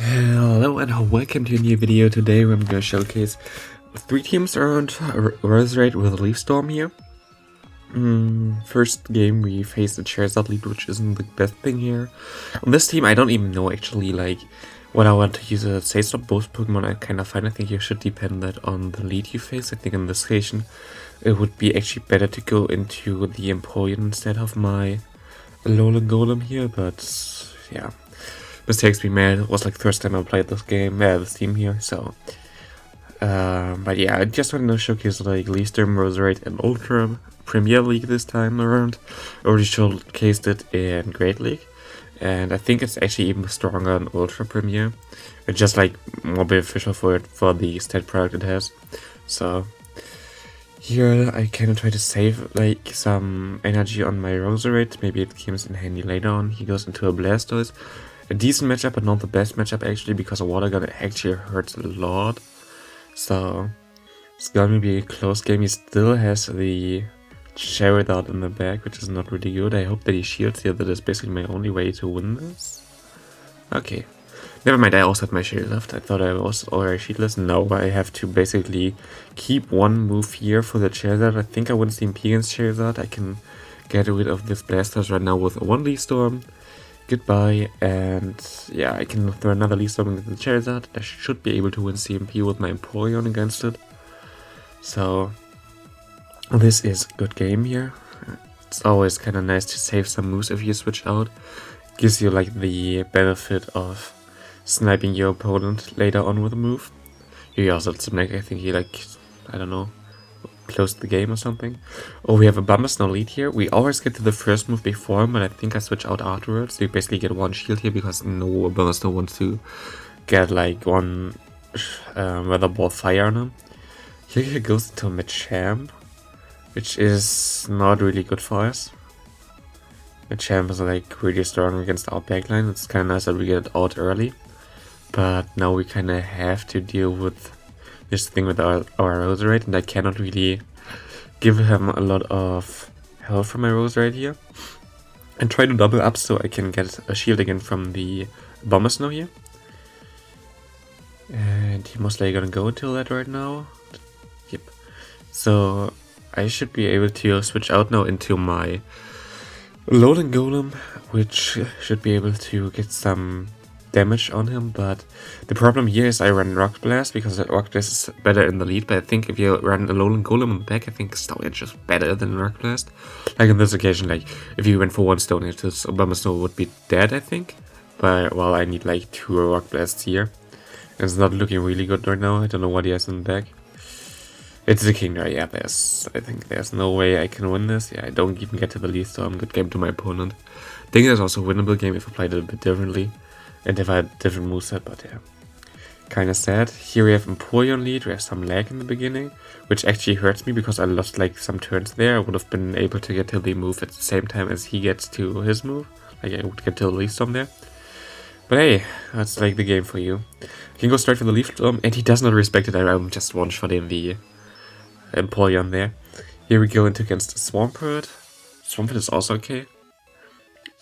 Hello and welcome to a new video. Today I'm going to showcase 3 teams around Roserade with Leaf Storm here. First game we faced a Charizard lead, which isn't the best thing here. On this team I don't even know actually like what I want to use as Say Stop. Both Pokemon are kind of fine. I think you should depend that on the lead you face. I think in this occasion it would be actually better to go into the Empoleon instead of my Alolan Golem here, but yeah. Mistakes we made. It was like the first time I played this game, this team here, so but yeah, I just wanted to showcase like Leaf Storm, Roserade and Ultra Premier League this time around. Already showcased it in Great League, and I think it's actually even stronger in Ultra Premier. It's just like more beneficial for it for the stat product it has. So here I kind of try to save like some energy on my Roserade. Maybe it comes in handy later on. He goes into a Blastoise. A decent matchup, but not the best matchup actually, because a Water Gun actually hurts a lot. So it's gonna be a close game. He still has the Charizard in the back, which is not really good. I hope that he shields here. That is basically my only way to win this. Okay. Never mind, I also had my shield left. I thought I was already shieldless. No, I have to basically keep one move here for the Charizard. I think I win CMP against Charizard. I can get rid of this Blastoise right now with one Leaf Storm. Goodbye, and yeah, I can throw another Leaf Storm into the Charizard. I should be able to win CMP with my Empoleon against it. So this is a good game here. It's always kind of nice to save some moves if you switch out. Gives you like the benefit of sniping your opponent later on with a move. He also had some, like, I think he like, I don't know, closed the game or something. Oh, we have a Bumblesnow lead here. We always get to the first move before him, but I think I switch out afterwards. So you basically get one shield here because no Bumblesnow wants to get like one Weather Ball Fire on him. Here he goes to Machamp, which is not really good for us. Machamp is like really strong against our backline. It's kind of nice that we get it out early, but now we kind of have to deal with this thing with our Roserade, and I cannot really give him a lot of health from my Roserade here. And try to double up so I can get a shield again from the Bumblesnow here. And he most likely gonna go until that right now. Yep. So I should be able to switch out now into my Alolan Golem, which should be able to get some damage on him, but the problem here is I run Rock Blast because Rock Blast is better in the lead, but I think if you run Alolan Golem in the back, I think Stone Edge is better than Rock Blast. Like in this occasion, like if you went for one Stone Edge, this Bumblesnow would be dead, I think. But well, I need like 2 Rock Blasts here. It's not looking really good right now. I don't know what he has in the back. It's the Kingdra, yeah, I think there's no way I can win this. Yeah, I don't even get to the lead, so I'm good game to my opponent. I think there's also a winnable game if I played it a bit differently. And if I had a different moveset, but yeah. Kinda sad. Here we have Empoleon lead, we have some lag in the beginning, which actually hurts me because I lost like some turns there. I would have been able to get to the move at the same time as he gets to his move. Like I would get to the Leaf Storm there. But hey, that's like the game for you. I can go straight for the Leaf Storm, and he does not respect it. I'm just one-shotting the Empoleon there. Here we go into against Swampert. Swampert is also okay.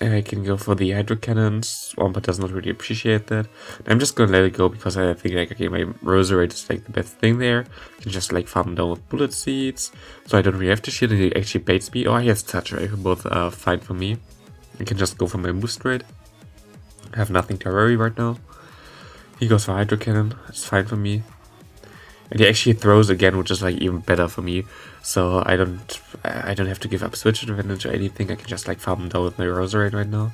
I can go for the Hydro Cannon. Swampert does not really appreciate that. I'm just gonna let it go because I think like okay, my Roserade is like the best thing there. I can just like farm down with Bullet Seeds, so I don't really have to shield. He actually baits me. Oh, he has Touch Ray. Both are fine for me. I can just go for my boost rate. I have nothing to worry right now. He goes for Hydro Cannon. It's fine for me. And he actually throws again, which is like even better for me. So I don't have to give up switch advantage or anything. I can just like farm down with my Roserade right now.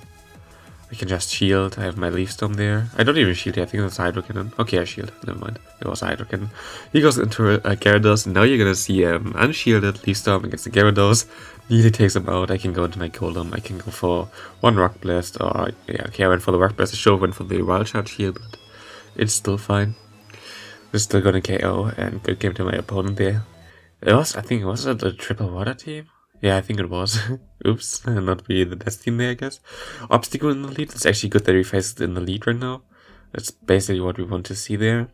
I can just shield. I have my Leaf Storm there. I don't even shield here. I think that's Hydro Cannon. Okay, I shield. Never mind. It was Hydro Cannon. He goes into a Gyarados. And now you're gonna see unshielded Leaf Storm against the Gyarados. Nearly takes him out. I can go into my Golem. I can go for one Rock Blast. Or yeah, okay, I went for the Rock Blast. I should have went for the Wild Charge here, but it's still fine. We're still gonna KO, and good game to my opponent there. I think it was a triple water team? Yeah, I think it was. Oops, not really the best team there, I guess. Obstacle in the lead. It's actually good that we faced it in the lead right now. That's basically what we want to see there.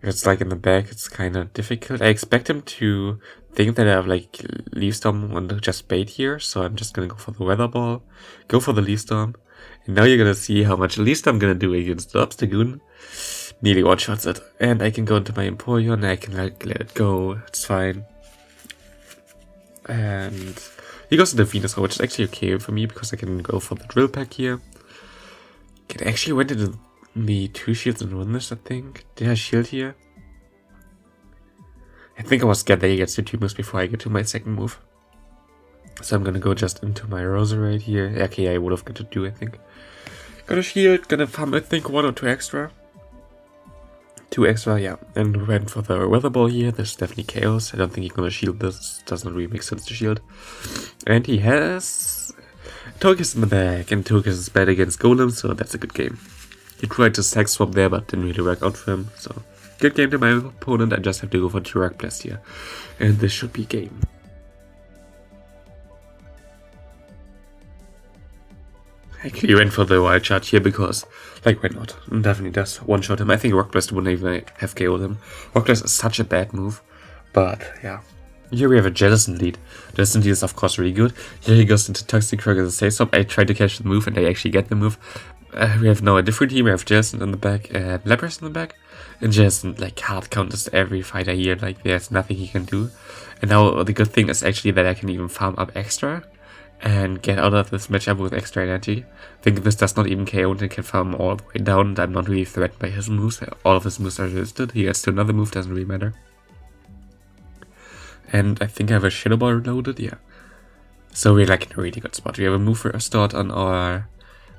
If it's like in the back, it's kind of difficult. I expect him to think that I have like Leaf Storm and just bait here, so I'm just gonna go for the Weather Ball, go for the Leaf Storm, And now you're gonna see how much at least I'm gonna do against the Obstagoon. Nearly one-shots it. And I can go into my Empoleon, I can like let it go, it's fine. And he goes into Venusaur, which is actually okay for me because I can go for the Drill Peck here. It actually went into the 2 shields and won this, I think. Did I shield here? I think I was scared that he gets to 2 moves before I get to my second move. So I'm gonna go just into my Roserade here. Okay, I would have got to do, I think. Gonna shield, gonna farm, I think, 1 or 2 extra. 2 extra, yeah. And went for the Weather Ball here. This is definitely chaos. I don't think he's gonna shield this. Does not really make sense to shield. And he has Togekiss in the back. And Togekiss is bad against Golem, so that's a good game. He tried to sack swap there, but didn't really work out for him. So, good game to my opponent. I just have to go for Turok Blast here. And this should be game. I actually went for the wild charge here because, like, why not? Definitely does one-shot him. I think Rock Blast wouldn't even have KO'd him. Rock Blast is such a bad move, but yeah. Here we have a Jellicent lead. Jellicent lead is of course really good. Here he goes into Toxicroak as a safe stop. I try to catch the move and I actually get the move. We have now a different team. We have Jellicent in the back and Lapras in the back. And Jellicent like hard counters every fighter here. Like there's nothing he can do. And now the good thing is actually that I can even farm up extra and get out of this matchup with extra energy. I think this does not even KO and can farm all the way down. I'm not really threatened by his moves. All of his moves are resisted. He gets to another move, doesn't really matter. And I think I have a Shadow Ball loaded, yeah. So we're like in a really good spot. We have a move start on our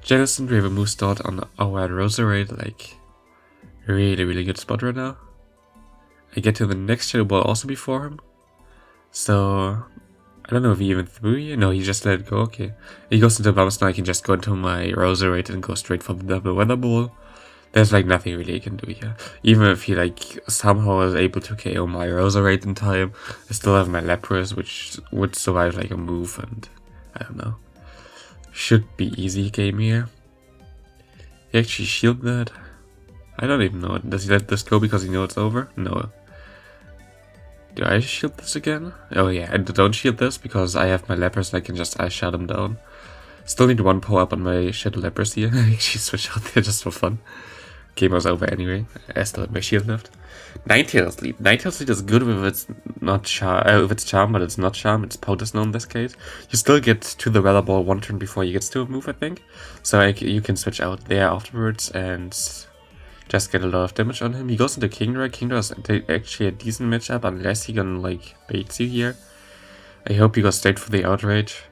Jellicent, we have a move start on our Roserade, like really good spot right now. I get to the next Shadow Ball also before him. So I don't know if he even threw here. No, he just let it go. Okay. He goes into Bounce. Now I can just go into my Roserade and go straight for the double Weather Ball. There's like nothing really he can do here. Even if he like somehow is able to KO my Roserade in time, I still have my Lapras, which would survive like a move, and I don't know. Should be easy game here. He actually shielded that. I don't even know. Does he let this go because he knows it's over? No. Do I shield this again? Oh yeah, and don't shield this because I have my Lapras and I can just Ice Shot him down. Still need 1 power up on my Shadow Lapras here. I actually switch out there just for fun. Game was over anyway. I still have my shield left. Ninetales lead. Ninetales lead is good if it's not if it's charm, but it's not charm. It's Powder Snow in this case. You still get to the Weather Ball 1 turn before he gets to a move, I think. So you can switch out there afterwards and just get a lot of damage on him. He goes into Kingdra. Kingdra is actually a decent matchup unless he gonna like bait you here. I hope he goes straight for the Outrage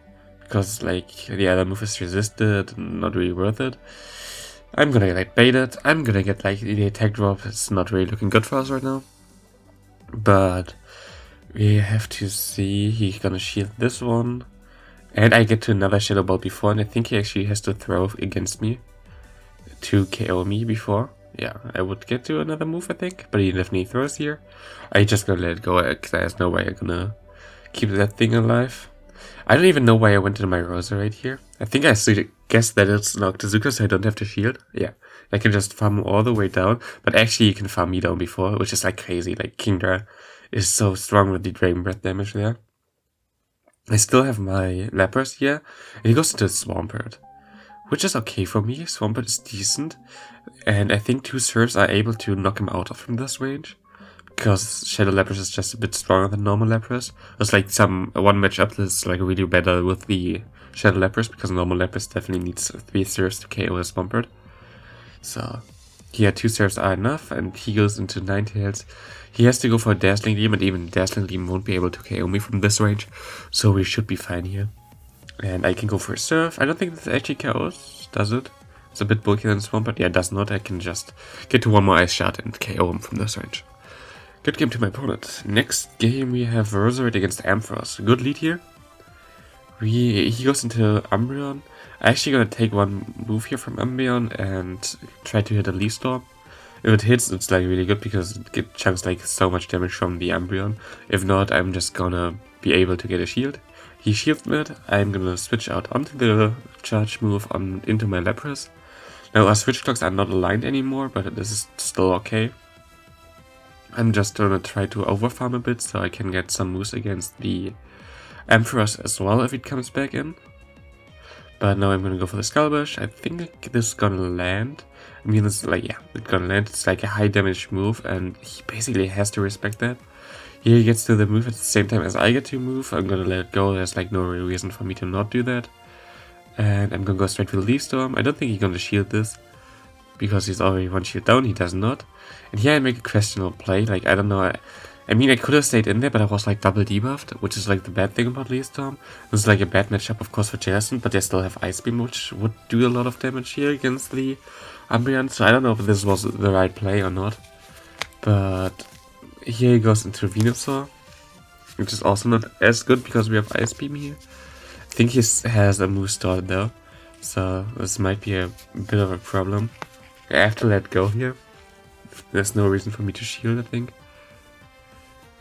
because like the other move is resisted and not really worth it. I'm gonna get baited. I'm gonna get like the attack drop. It's not really looking good for us right now. But we have to see. He's gonna shield this one. And I get to another Shadow Ball before. And I think he actually has to throw against me to KO me before. Yeah, I would get to another move, I think. But he definitely throws here. I just gonna let it go because there's no way I'm gonna keep that thing alive. I don't even know why I went into my Roserade here. I think I guess that it's Noctizuka, so I don't have to shield. Yeah, I can just farm all the way down. But actually, you can farm me down before, which is like crazy. Like, Kingdra is so strong with the Dragon Breath damage there. I still have my Lapras here. And he goes into Swampert, which is okay for me. Swampert is decent. And I think 2 serves are able to knock him out from this range. Because Shadow Lapras is just a bit stronger than normal Lapras. There's like one matchup that's like really better with the Shadow Lapras, because normal Lapras definitely needs 3 serves to KO his Swampert. So here 2 serves are enough, and he goes into Ninetales. He has to go for a Dazzling Gleam, and even Dazzling Gleam won't be able to KO me from this range. So we should be fine here. And I can go for a Surf. I don't think this actually KOs, does it? It's a bit bulkier than Swampert. Yeah, it does not. I can just get to 1 more Ice Shot and KO him from this range. Good game to my opponent. Next game we have Roserade against Ampharos. Good lead here. He goes into Umbreon. I'm actually gonna take 1 move here from Umbreon and try to hit a Leaf Storm. If it hits, it's like really good because it chunks like so much damage from the Umbreon. If not, I'm just gonna be able to get a shield. He shields it. I'm gonna switch out onto the charge move into my Lapras. Now our switch clocks are not aligned anymore, but this is still okay. I'm just gonna try to overfarm a bit so I can get some moves against the Ampharos as well if it comes back in. But now I'm gonna go for the Skullbush. I think this is gonna land. I mean, it's like, yeah, it's gonna land. It's like a high damage move, and he basically has to respect that. Here he gets to the move at the same time as I get to move. I'm gonna let it go. There's like no real reason for me to not do that. And I'm gonna go straight for the Leaf Storm. I don't think he's gonna shield this, because he's already one shield down. He does not. And here I make a questionable play. Like, I don't know. I mean, I could have stayed in there, but I was like double debuffed, which is like the bad thing about Leaf Storm. This is like a bad matchup, of course, for Jason, but they still have Ice Beam, which would do a lot of damage here against the Umbreon. So I don't know if this was the right play or not. But here he goes into Venusaur, which is also not as good because we have Ice Beam here. I think he has a move started though, so this might be a bit of a problem. I have to let go here. There's no reason for me to shield, I think.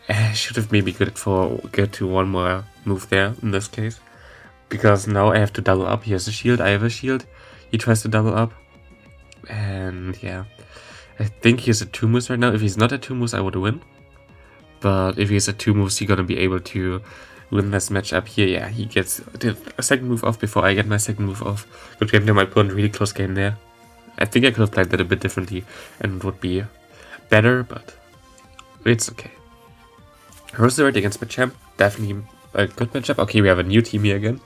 I should have maybe get to one more move there in this case, because now I have to double up. He has a shield, I have a shield. He tries to double up, and yeah, I think he's at 2 moves right now. If he's not at 2 moves, I would win. But if he's at 2 moves, he's gonna be able to win this matchup here. Yeah, he gets a second move off before I get my second move off. Good game to my opponent, really close game there. I think I could have played that a bit differently and it would be better, but it's okay. Roserade against Machamp, definitely a good matchup. Okay, we have a new team here again.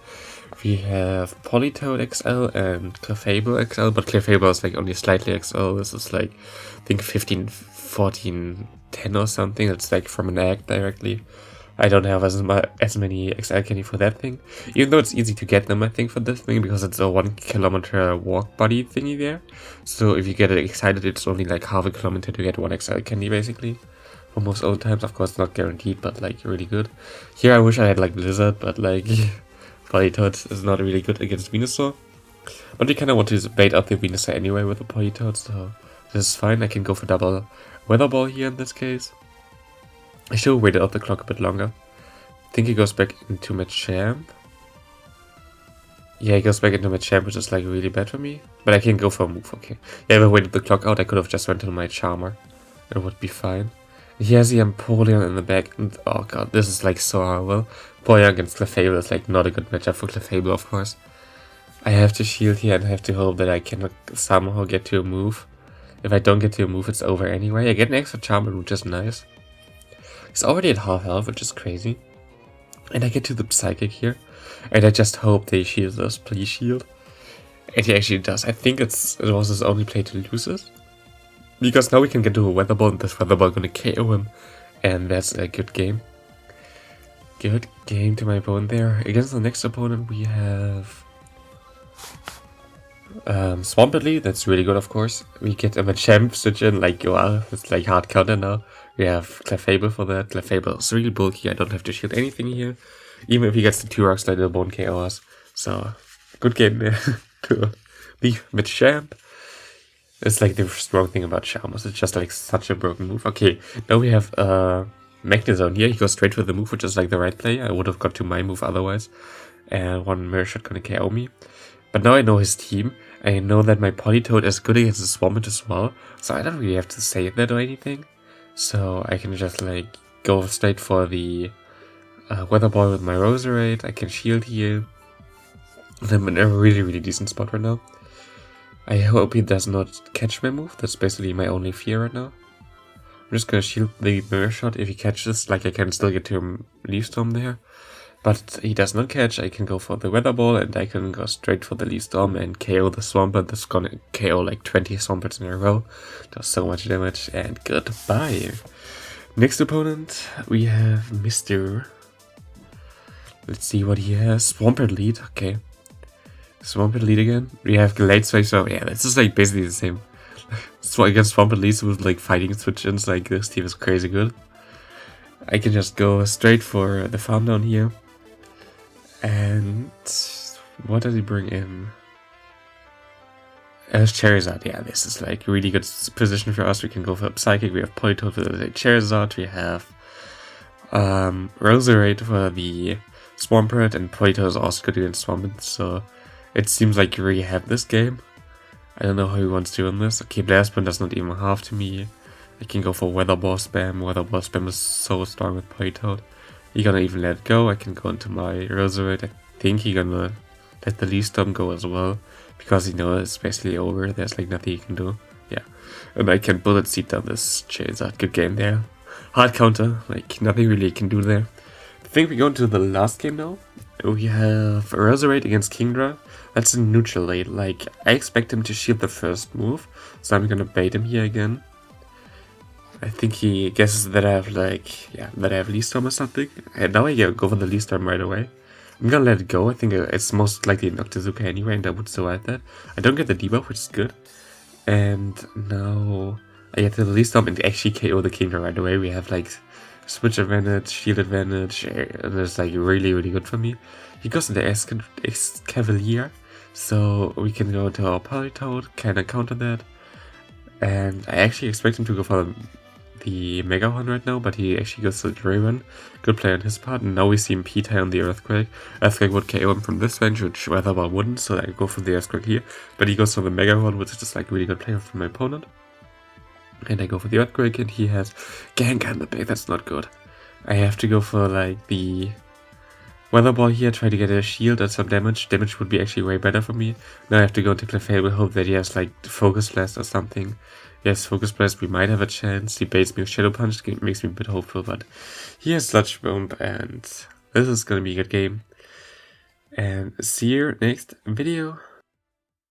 We have Politoed XL and Clefable XL, but Clefable is like only slightly XL. This is like, I think 15, 14, 10 or something. It's like from an egg directly. I don't have as many XL candy for that thing. Even though it's easy to get them, I think, for this thing, because it's a 1 kilometer walk body thingy there. So if you get excited, it's only like half a kilometer to get 1 XL candy, basically. For most old times, of course, not guaranteed, but like really good. Here I wish I had like Blizzard, but like Politoed is not really good against Venusaur. But we kind of want to bait out the Venusaur anyway with the Politoed, so this is fine. I can go for double Weather Ball here in this case. I should have waited out the clock a bit longer. I think he goes back into Machamp. Yeah, he goes back into Machamp, which is like really bad for me. But I can go for a move, okay. Yeah, if I waited the clock out, I could have just went to my Charmer. It would be fine. He has the Empoleon in the back, and oh god, this is like so horrible. Empoleon against Clefable is like not a good matchup for Clefable, of course. I have to shield here and I have to hope that I can somehow get to a move. If I don't get to a move, it's over anyway. I get an extra Charmer, which is nice. He's already at half health, which is crazy. And I get to the Psychic here. And I just hope they shield us. Please shield. And he actually does. I think it was his only play to lose this. Because now we can get to a Weather Ball, and this Weather Ball gonna KO him. And that's a good game. Good game to my opponent there. Against the next opponent we have Swampert, that's really good, of course. We get a Machamp switch in, like, wow, it's like hard counter now. We have Clefable for that. Clefable is really bulky, I don't have to shield anything here. Even if he gets the 2 rocks, like, it won't KO us. So, good game there to the Machamp. It's like the strong thing about Charmers, it's just like such a broken move. Okay, now we have Magnezone here. He goes straight for the move, which is like the right play. I would have got to my move otherwise. And one Mirror Shot gonna KO me. But now I know his team. I know that my Politoed is good against the Swampert as well. So I don't really have to say that or anything. So I can just like go straight for the Weather Ball with my Roserade. I can shield here. I'm in a really, really decent spot right now. I hope he does not catch my move. That's basically my only fear right now. I'm just gonna shield the Mirror Shot. If he catches, like, I can still get to a Leaf Storm there. But he does not catch. I can go for the Weather Ball and I can go straight for the Leaf Storm and KO the Swampert. That's gonna KO like 20 Swamperts in a row. Does so much damage and goodbye. Next opponent, we have Mr. Let's see what he has. Swampert lead, okay. Swampert lead again. We have Glade Switch, so yeah, this is like basically the same. So against Swampert leads with like fighting switch-ins, like this team is crazy good. I can just go straight for the farm down here. And what does he bring in? Charizard, yeah, this is like really good position for us. We can go for Psychic, we have Politoed for the Charizard, we have Roserade for the Swampert, and Politoed is also good against Swampert, so it seems like you really have this game. I don't know how he wants to win this. Okay, Blastburn does not even half to me. I can go for Weather Ball spam. Weather Ball spam is so strong with Politoed. He gonna even let it go. I can go into my Roserade. I think he gonna let the Leaf Storm go as well, because you know it's basically over. There's like nothing you can do. Yeah, and I can Bullet Seed down this Charizard. Good game there. Hard counter, like nothing really you can do there. I think we go into the last game now. We have Roserade against Kingdra. That's a neutral late. Like, I expect him to shield the first move, so I'm gonna bait him here again. I think he guesses that I have that I have Leaf Storm or something. And now I go for the Leaf Storm right away. I'm gonna let it go. I think it's most likely Noctizuka anyway, and I would survive that. I don't get the debuff, which is good. And now I get the Leaf Storm and actually KO the Kingdra right away. We have like switch advantage, shield advantage, and it's like really good for me. He goes into Cavalier, so we can go to our Politoed, kinda counter that. And I actually expect him to go for the Mega Horn right now, but he actually goes to the Draven. Good play on his part, and now we see him P-tie on the Earthquake. Earthquake would KO him from this range, which Weatherball wouldn't, so I go for the Earthquake here. But he goes for the Mega Horn, which is just like really good play from my opponent. And I go for the Earthquake, and he has Gengar in the back. That's not good. I have to go for like the Weather Ball here, try to get a shield and some damage. Damage would be actually way better for me. Now I have to go into Clefable, hope that he has like Focus Blast or something. Yes, Focus Blast, we might have a chance. He baits me with Shadow Punch, makes me a bit hopeful, but he has Sludge Bomb, and this is gonna be a good game. And see you next video.